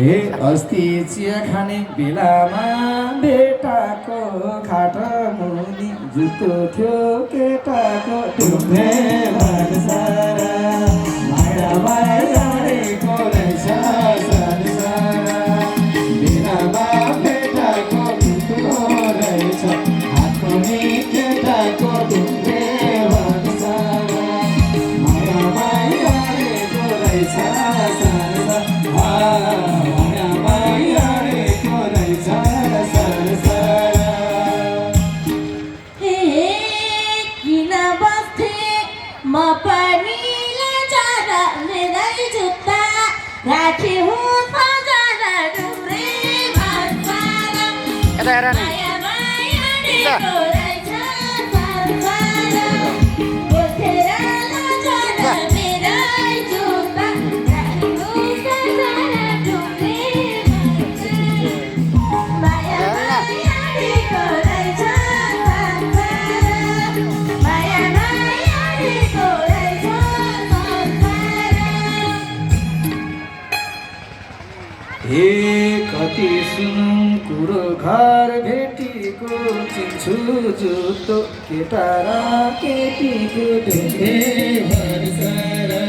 हे अस्ति चिया खाने बेलामा बेटाको खाट मुनि जुत्तो थियो केटाको ढुङ्गे भन्सारा माया माया गरेको रहेछ संसारा बेलामा बेटाको जुत्तो रहेछ हात मुनि केटाको ढुङ्गे भन्सारा माया माया गरेको रहेछ संसारा म पनि लाचार मेरै जुत्ता राखी हुँ फजारा डुम्रे भन्सारा माया मायाको रहेछ संसारा बोकेर लाचार मेरै जुत्ता राखी हुँ फजारा डुम्रे भन्सारा माया मायाको रहेछ संसारा माया मायाको रहेछ संसारा। हे कति सुनौँ कुरो घर भेटीको चिन्छु जुत्तो केटा र केटीको ढुङ्गे भन्सारा